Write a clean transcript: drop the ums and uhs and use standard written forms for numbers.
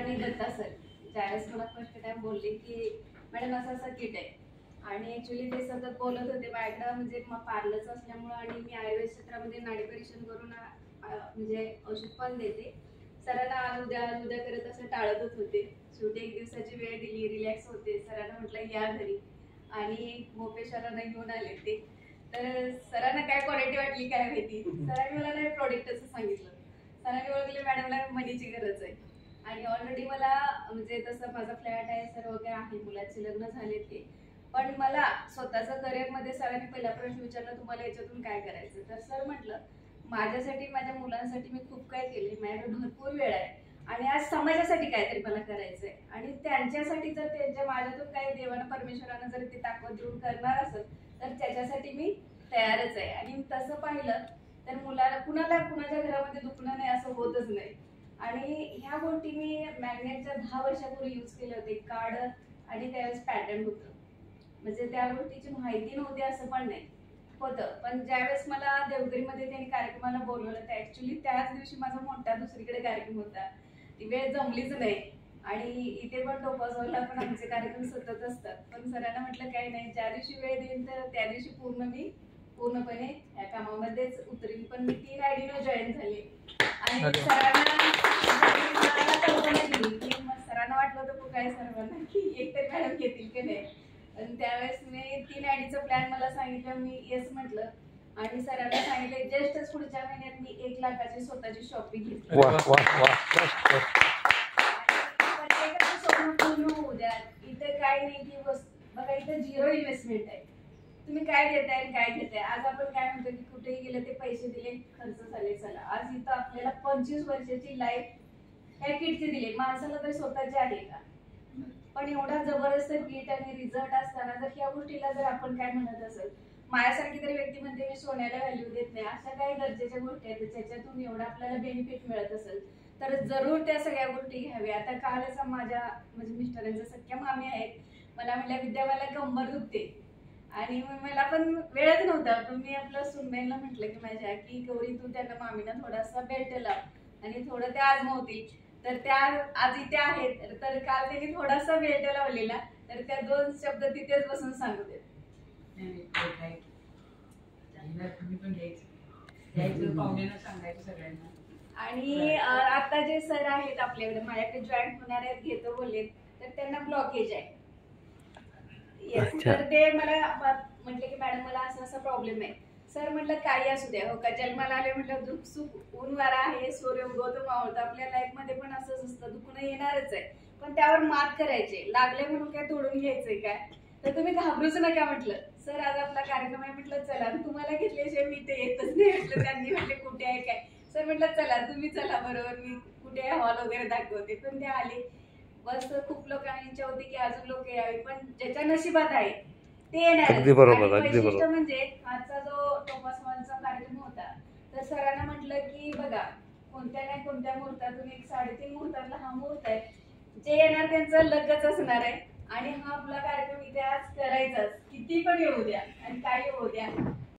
आणि दत्ता सर ज्यावेळेस मला फर्स्ट टाइम बोलले की मॅडम असं असं किट आहे, आणि ऍक्च्युली ते सतत बोलत होते माझ्याकडं, म्हणजे पार्लरचं असल्यामुळं आणि मी आयुर्वेद क्षेत्रामध्ये नाडी परीक्षण करून म्हणजे औषध पण देते. सरांना आज उद्या करत असं टाळतच होते. शेवटी एक दिवसाची वेळ दिली, रिलॅक्स होते. सरांना म्हटलं या घरी, आणि मोपे सरांना घेऊन आले ते. तर सरांना काय क्वालिटी वाटली काय माहिती, सरांनी मला नाही प्रोडक्टचं सांगितलं. सरांनी ओळखले मॅडमला मनीची गरज आहे, आणि ऑलरेडी मला म्हणजे तसं माझा फ्लॅट आहे, सर्व काय आहे, मुलाचे लग्न झाले ते. पण मला स्वतःच्या करिअर मध्ये सरांनी पहिला प्रश्न विचारला तुम्हाला याच्यातून काय करायचं. तर सर म्हटलं माझ्यासाठी माझ्या मुलांसाठी मी खूप काय केले, माझ्याकडे भरपूर वेळ आहे, आणि आज समाजासाठी काहीतरी मला करायचंय, आणि त्यांच्यासाठी जर त्यांच्या माझ्यातून काही देवानं परमेश्वरानं जर ते ताकद देऊन करणार असेल तर त्याच्यासाठी मी तयारच आहे. आणि तसं पाहिलं तर मुलाला कुणाच्या घरामध्ये दुखणं नाही असं होतच नाही. आणि ह्या गोष्टी मी मॅग्नेटच्या 10 वर्षापूर्वी यूज केले होते. कार्ड आणि त्यावेळेस पॅटर्न होतं, म्हणजे त्या गोष्टीची माहिती नव्हती असं पण नाही होतं. पण ज्यावेळेस मला देवगिरीमध्ये त्यांनी कार्यक्रमाला बोलवलं, तर ऍक्च्युली त्याच दिवशी माझा मोठा दुसरीकडे कार्यक्रम होता, ती वेळ जमलीच नाही. आणि इथे पण टोपासोरला पण आमचे कार्यक्रम सतत असतात. पण सरांना म्हटलं काही नाही, ज्या दिवशी वेळ देईन तर त्या दिवशी मी पूर्णपणे या कामामध्येच उतरीन. पण मी 3 आयडीनं जॉईन झाले, आणि सरांना वाटलं होतं काय सर्वांना की एकतरी मॅडम घेतील की नाही. पण त्यावेळेस मी 3 आयडीचं प्लॅन मला सांगितलं, मी येस म्हटलं, आणि सरांना सांगितलं जस्टच पुढच्या महिन्यात मी 1 लाखाची स्वतःची शॉपिंग घेतली. पूर्ण होऊ द्या. इथे काय नाही की बघा, इथे 0 इन्व्हेस्टमेंट आहे. तुम्ही काय देताय काय घेताय. आज आपण काय म्हणतो की कुठेही गेले ते पैसे दिले खर्च झाले चला. आज इथं आपल्याला 25 वर्षाची लाईफ या किटची दिली. माणसाला तरी स्वतःची आहे का. पण एवढा जबरदस्त किट आणि रिझल्ट असताना जर या गोष्टीला जर आपण काय म्हणत असेल, माझ्यासारखी तरी व्यक्ती म्हणते मी सोन्याला व्हॅल्यू देत नाही, अशा काही गरजेच्या गोष्टी आहेत ज्याच्यातून एवढा आपल्याला बेनिफिट मिळत असेल तर जरूर त्या सगळ्या गोष्टी घ्याव्या. आता कालच माझ्या म्हणजे मिस्टरांच्या सख्या मामी आहेत, मला म्हणल्या विद्या मला कंबर दुखते, आणि मला पण वेळच नव्हता. पण मी आपलं सुनबाईला म्हटलं की माझ्या की गौरी तू त्यांना मामीना थोडासा बेल्ट लाव आणि थोडं त्या आजमावतील. तर त्या आज इथे आहेत, तर काल त्यांनी थोडासा बेल्ट लावलेला, तर त्या 2 शब्द तिथेच बसून सांगू देत. आणि आता जे सर आहेत आपल्याकडे माझ्याकडे जॉईन होणार आहेत घेतो बोलले, तर त्यांना ब्लॉकेज आहे. तर ते मला म्हटले की मॅडम मला असा प्रॉब्लेम आहे. सर म्हटलं काही असू द्या, हो का जन्माला आले म्हटलं दुःख सुख ऊन वारा आहे, सूर्य उगवतो मावळतो, आपल्या लाईफ मध्ये पण असंच असतं, दुखणं येणारच आहे. पण त्यावर मात करायचे, लागले म्हणून काय तोडून घ्यायचंय काय, तर तुम्ही घाबरूच नका म्हटलं. सर आज आपला कार्यक्रम आहे म्हटलं चला, तुम्हाला घेतल्याशिवाय मी ते येतच नाही म्हटलं. त्यांनी म्हटले कुठे आहे काय. सर म्हटलं चला तुम्ही चला बरोबर, मी कुठे हॉल वगैरे दाखवते. पण ते आले. बस खूप लोकांची इच्छा होती की अजून लोक यावे, पण ज्याच्या नशिबात आहे ते येणार. वैशिष्ट्य म्हणजे आजचा जो टोपास हॉलचा कार्यक्रम होता, तर सरांना म्हटलं की बघा कोणत्या नाही कोणत्या मुहूर्तातून एक 3:30 मुहूर्तातला हा मुहूर्त आहे, जे येणार त्यांचं लगच असणार आहे. आणि हा आपला कार्यक्रम इथे आज करायचाच, किती पण येऊ द्या आणि काही होऊ द्या.